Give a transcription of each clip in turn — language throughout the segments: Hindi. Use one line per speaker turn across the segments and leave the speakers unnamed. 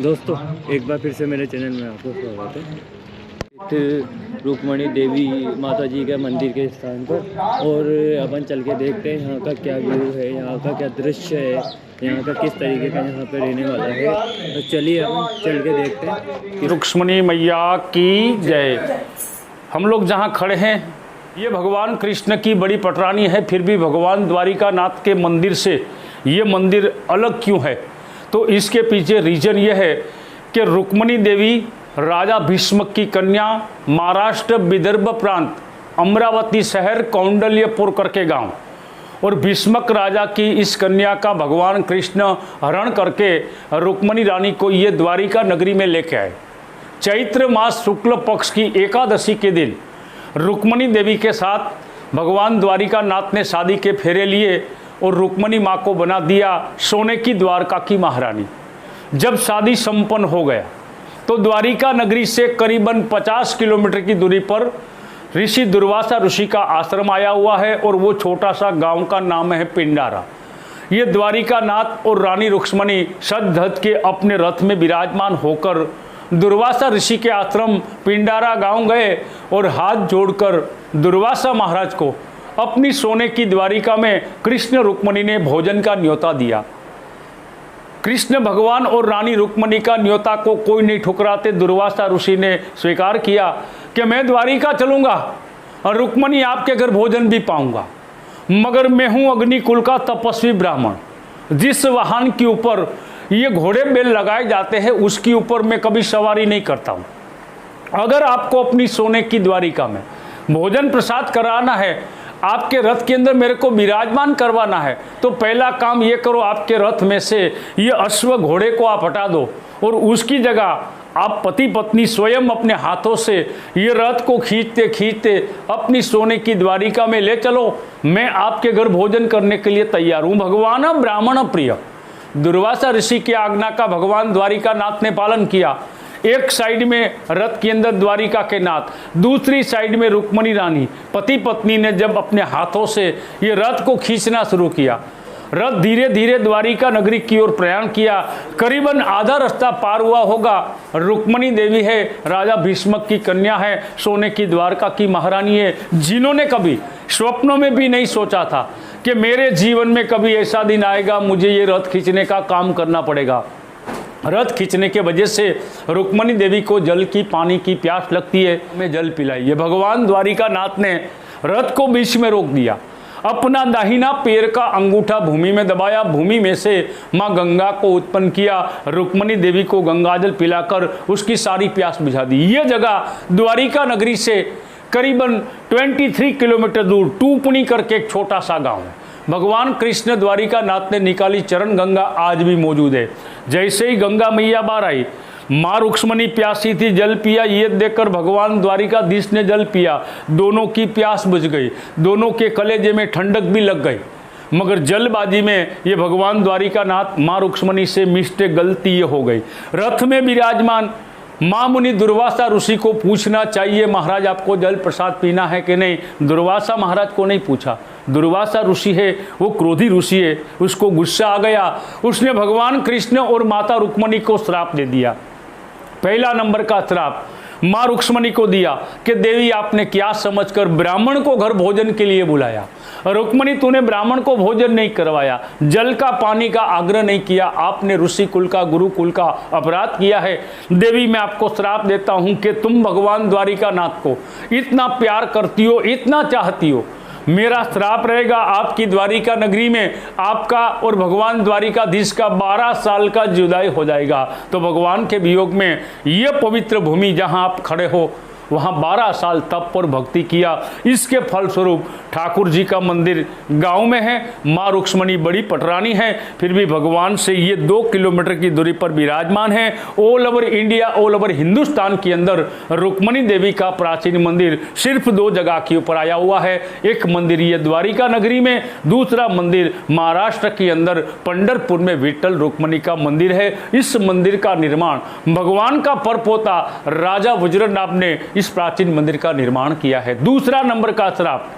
दोस्तों एक बार फिर से मेरे चैनल में आपको स्वागत है। रुक्मणी देवी माता जी के मंदिर के स्थान पर और अपन चल के देखते हैं यहाँ का क्या व्यू है, यहाँ का क्या दृश्य है, यहाँ का किस तरीके का यहाँ पे रहने वाला है। तो चलिए अपन चल के देखते हैं।
रुक्मणी मैया की जय। हम लोग जहाँ खड़े हैं ये भगवान कृष्ण की बड़ी पटरानी है, फिर भी भगवान द्वारिका नाथ के मंदिर से ये मंदिर अलग क्यों है? तो इसके पीछे रीजन ये है कि रुक्मणी देवी राजा भीष्मक की कन्या, महाराष्ट्र विदर्भ प्रांत अमरावती शहर कौंडल्यपुर करके गांव, और भीष्मक राजा की इस कन्या का भगवान कृष्ण हरण करके रुक्मणी रानी को ये द्वारिका नगरी में लेके आए। चैत्र मास शुक्ल पक्ष की एकादशी के दिन रुक्मणी देवी के साथ भगवान द्वारिका नाथ ने शादी के फेरे लिए और रुक्मणी माँ को बना दिया सोने की द्वारका की महारानी। जब शादी संपन्न हो गया तो द्वारिका नगरी से करीबन 50 किलोमीटर की दूरी पर ऋषि दुर्वासा ऋषि का आश्रम आया हुआ है और वो छोटा सा गांव का नाम है पिंडारा। ये द्वारिका नाथ और रानी रुक्मणी सज धज के अपने रथ में विराजमान होकर दुर्वासा ऋषि के आश्रम पिंडारा गांव गए और हाथ जोड़कर दुर्वासा महाराज को अपनी सोने की द्वारिका में कृष्ण रुक्मणी ने भोजन का न्योता दिया। कृष्ण भगवान और रानी रुक्मणी का न्योता को कोई नहीं ठुकराते दुर्वासा ऋषि ने स्वीकार किया कि मैं द्वारिका चलूंगा और रुक्मणी आपके घर भोजन भी पाऊंगा, मगर मैं हूं अग्निकुल का तपस्वी ब्राह्मण। जिस वाहन के ऊपर ये घोड़े बैल लगाए जाते हैं उसके ऊपर मैं कभी सवारी नहीं करता हूं। अगर आपको अपनी सोने की द्वारिका में भोजन प्रसाद कराना है, आपके रथ के अंदर मेरे को विराजमान करवाना है, तो पहला काम ये करो, आपके रथ में से ये अश्व घोड़े को आप हटा दो और उसकी जगह आप पति पत्नी स्वयं अपने हाथों से ये रथ को खींचते खींचते अपनी सोने की द्वारिका में ले चलो। मैं आपके घर भोजन करने के लिए तैयार हूँ। भगवान ब्राह्मण प्रिय। दुर्वासा ऋषि की आज्ञा का भगवान द्वारिका नाथ ने पालन किया। एक साइड में रथ के अंदर द्वारिका के नाथ, दूसरी साइड में रुक्मणी रानी। पति पत्नी ने जब अपने हाथों से ये रथ को खींचना शुरू किया, रथ धीरे धीरे द्वारिका नगरी की ओर प्रयाण किया। करीबन आधा रास्ता पार हुआ होगा। रुक्मणी देवी है, राजा भीष्मक की कन्या है, सोने की द्वारका की महारानी है, जिन्होंने कभी स्वप्नों में भी नहीं सोचा था कि मेरे जीवन में कभी ऐसा दिन आएगा मुझे ये रथ खींचने का काम करना पड़ेगा। रथ खींचने के वजह से रुक्मणी देवी को जल की, पानी की प्यास लगती है, मैं जल पिलाइए। भगवान द्वारिका नाथ ने रथ को बीच में रोक दिया, अपना दाहिना पैर का अंगूठा भूमि में दबाया, भूमि में से माँ गंगा को उत्पन्न किया, रुक्मणी देवी को गंगाजल पिलाकर उसकी सारी प्यास बुझा दी। ये जगह द्वारिका नगरी से करीबन 23 किलोमीटर दूर टूपनी करके एक छोटा सा गाँव है। भगवान कृष्ण द्वारिका नाथ ने निकाली चरण गंगा आज भी मौजूद है। जैसे ही गंगा मैया बाहर आई, माँ रुक्मणी प्यासी थी, जल पिया। ये देखकर भगवान द्वारिकाधीश ने जल पिया, दोनों की प्यास बुझ गई, दोनों के कलेजे में ठंडक भी लग गई। मगर जलबाजी में ये भगवान द्वारिका नाथ माँ रुक्मणी से मिस्टेक, गलती ये हो गई। रथ में विराजमान माँ मुनि दुर्वासा ऋषि को पूछना चाहिए, महाराज आपको जल प्रसाद पीना है कि नहीं। दुर्वासा महाराज को नहीं पूछा। दुर्वासा ऋषि है, वो क्रोधी ऋषि है, उसको गुस्सा आ गया। उसने भगवान कृष्ण और माता रुक्मणी को श्राप दे दिया। पहला नंबर का श्राप माँ रुक्मणी को दिया कि देवी आपने क्या समझकर ब्राह्मण को घर भोजन के लिए बुलाया। रुक्मणी तूने ब्राह्मण को भोजन नहीं करवाया, जल का पानी का आग्रह नहीं किया, आपने ऋषि कुल का, गुरुकुल का अपराध किया है। देवी मैं आपको श्राप देता हूं कि तुम भगवान द्वारिका नाथ को इतना प्यार करती हो, इतना चाहती हो, मेरा श्राप रहेगा आपकी द्वारिका नगरी में आपका और भगवान द्वारिकाधीश का 12 साल का जुदाई हो जाएगा। तो भगवान के वियोग में ये पवित्र भूमि जहां आप खड़े हो वहाँ 12 साल तप और भक्ति किया। इसके फलस्वरूप ठाकुर जी का मंदिर गांव में है। माँ रुक्मणी बड़ी पटरानी है, फिर भी भगवान से ये 2 किलोमीटर की दूरी पर विराजमान है। All over India, all over Hindustan के अंदर रुक्मणी देवी का प्राचीन मंदिर सिर्फ 2 जगह के ऊपर आया हुआ है। एक मंदिर ये द्वारिका नगरी में, दूसरा मंदिर महाराष्ट्र के अंदर पंढरपुर में विठ्ठल रुक्मणी का मंदिर है। इस मंदिर का निर्माण भगवान का परपोता राजा वज्रनाभ ने इस प्राचीन मंदिर का निर्माण किया है। दूसरा नंबर का श्राप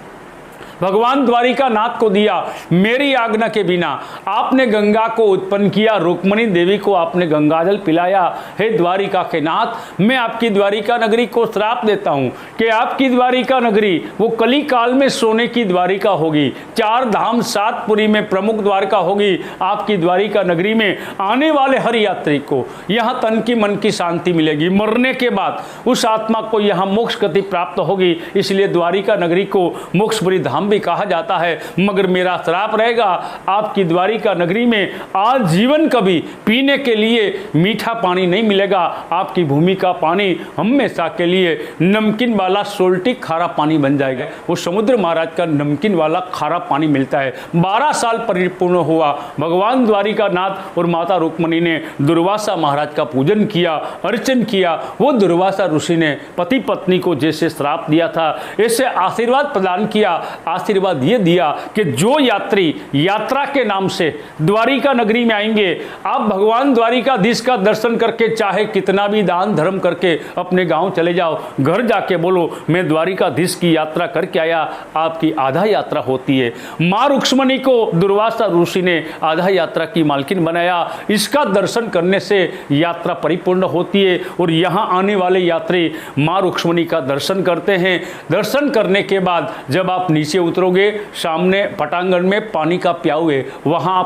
भगवान द्वारिका नाथ को दिया मेरी आज्ञा के बिना। आपने गंगा को उत्पन्न किया, रुक्मणी देवी को आपने गंगाजल पिलाया। हे द्वारिका के नाथ, मैं आपकी द्वारिका नगरी को श्राप देता हूं कि आपकी द्वारिका नगरी वो कली काल में सोने की द्वारिका होगी, 4 धाम 7 पुरी में प्रमुख द्वारका होगी। आपकी द्वारिका नगरी में आने वाले हर यात्री को यहाँ तन की मन की शांति मिलेगी, मरने के बाद उस आत्मा को यहाँ मोक्ष गति प्राप्त होगी। इसलिए द्वारिका नगरी को मोक्षपुरी धाम भी कहा जाता है। मगर मेरा श्राप रहेगा, आपकी द्वारिका नगरी में आज जीवन कभी पीने के लिए मीठा पानी नहीं मिलेगा। आपकी भूमि का पानी हमेशा के लिए नमकीन वाला सोल्टी खारा पानी बन जाएगा। वो समुद्र महाराज का नमकीन वाला खारा पानी मिलता है। 12 साल परिपूर्ण हुआ। भगवान द्वारिका नाथ और माता रुक्मणी ने दुर्वासा महाराज का पूजन किया, अर्चन किया। वो दुर्वासा ऋषि ने पति पत्नी को जैसे श्राप दिया था ऐसे आशीर्वाद प्रदान किया। आशीर्वाद ये दिया कि जो यात्री यात्रा के नाम से द्वारिका नगरी में आएंगे, आप भगवान द्वारिकाधीश का दर्शन करके चाहे कितना भी दान धर्म करके अपने गांव चले जाओ, घर जाके बोलो मैं द्वारिकाधीश की यात्रा करके आया, आपकी आधा यात्रा होती है। मां रुक्मणी को दुर्वासा ऋषि ने आधा यात्रा की मालकिन बनाया। इसका दर्शन करने से यात्रा परिपूर्ण होती है और यहाँ आने वाले यात्री मां रुक्मणी का दर्शन करते हैं। दर्शन करने के बाद जब आप नीचे उतरोगे, सामने पटांगण में पानी का प्याऊ है, वहाँ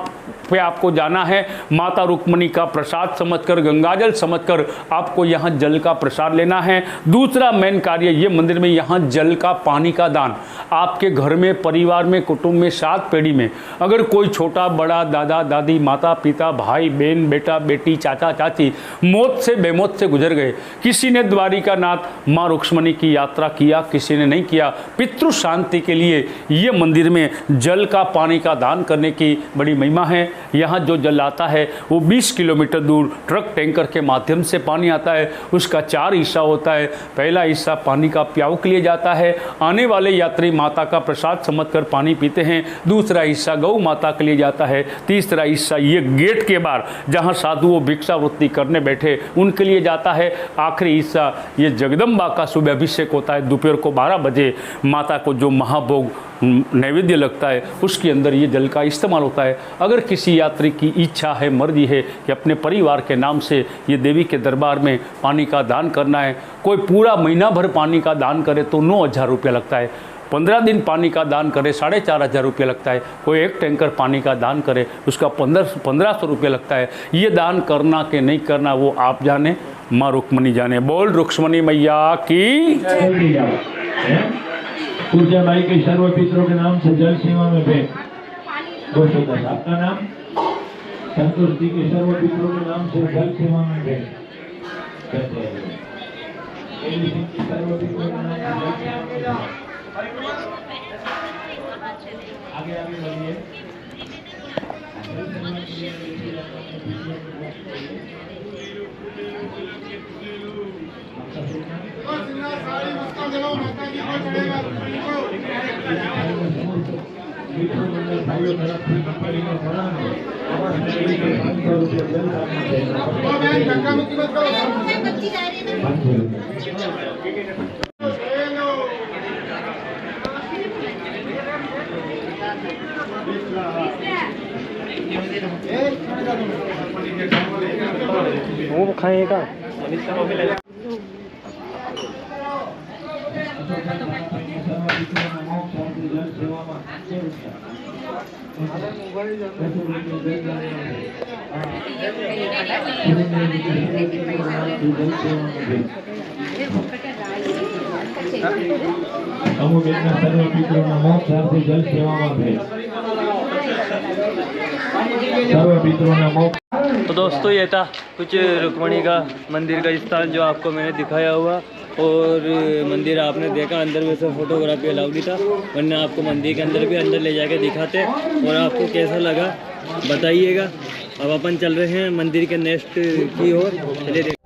पे आपको जाना है। माता रुक्मणी का प्रसाद समझकर, गंगाजल समझकर आपको यहाँ जल का प्रसाद लेना है। दूसरा मेन कार्य ये मंदिर में यहाँ जल का पानी का दान। आपके घर में, परिवार में, कुटुंब में, 7 पीढ़ी में अगर कोई छोटा बड़ा, दादा दादी, माता पिता, भाई बहन, बेटा बेटी, चाचा चाची मौत से बेमौत से गुजर गए, किसी ने द्वारिका नाथ माँ रुक्मणी की यात्रा किया, किसी ने नहीं किया, पितृ शांति के लिए ये मंदिर में जल का पानी का दान करने की बड़ी महिमा है। यहाँ जो जल आता है वो 20 किलोमीटर दूर ट्रक टैंकर के माध्यम से पानी आता है। उसका 4 हिस्सा होता है। पहला हिस्सा पानी का प्याऊ के लिए जाता है, आने वाले यात्री माता का प्रसाद समझकर पानी पीते हैं। दूसरा हिस्सा गौ माता के लिए जाता है। तीसरा हिस्सा ये गेट के बाहर जहाँ साधु वो भिक्षावृत्ति करने बैठे उनके लिए जाता है। आखिरी हिस्सा ये जगदम्बा का सुबह अभिषेक होता है, दोपहर को 12 बजे माता को जो महाभोग नैवेद्य लगता है उसके अंदर ये जल का इस्तेमाल होता है। अगर किसी यात्री की इच्छा है, मर्जी है कि अपने परिवार के नाम से ये देवी के दरबार में पानी का दान करना है, कोई पूरा महीना भर पानी का दान करे तो 9,000 रुपया लगता है। 15 दिन पानी का दान करे 4,500 रुपया लगता है। कोई 1 टैंकर पानी का दान करे उसका 1500 रुपया लगता है। ये दान करना कि नहीं करना वो आप जाने, माँ रुक्मणी जाने। बोल रुक्मणी मैया की।
पूजा माई के सर्व पितरों के नाम से जल सेवा में भेंट 210। आपका नाम? संतोष जी के सर्व पितरों के नाम से जल सेवा में भेंट करते हैं। सर्व पितरों के नाम से जल सेवा में भेंट। आगे आगे बढ़िए।
वो खाएगा।
जल सेवा में
तो दोस्तों ये था कुछ रुक्मणी का मंदिर का स्थान जो आपको मैंने दिखाया हुआ। और मंदिर आपने देखा, अंदर में से फोटोग्राफी अलाउड नहीं था, वरना आपको मंदिर के अंदर भी अंदर ले जाके दिखाते। और आपको कैसा लगा बताइएगा। अब अपन चल रहे हैं मंदिर के नेक्स्ट की ओर, चलिए।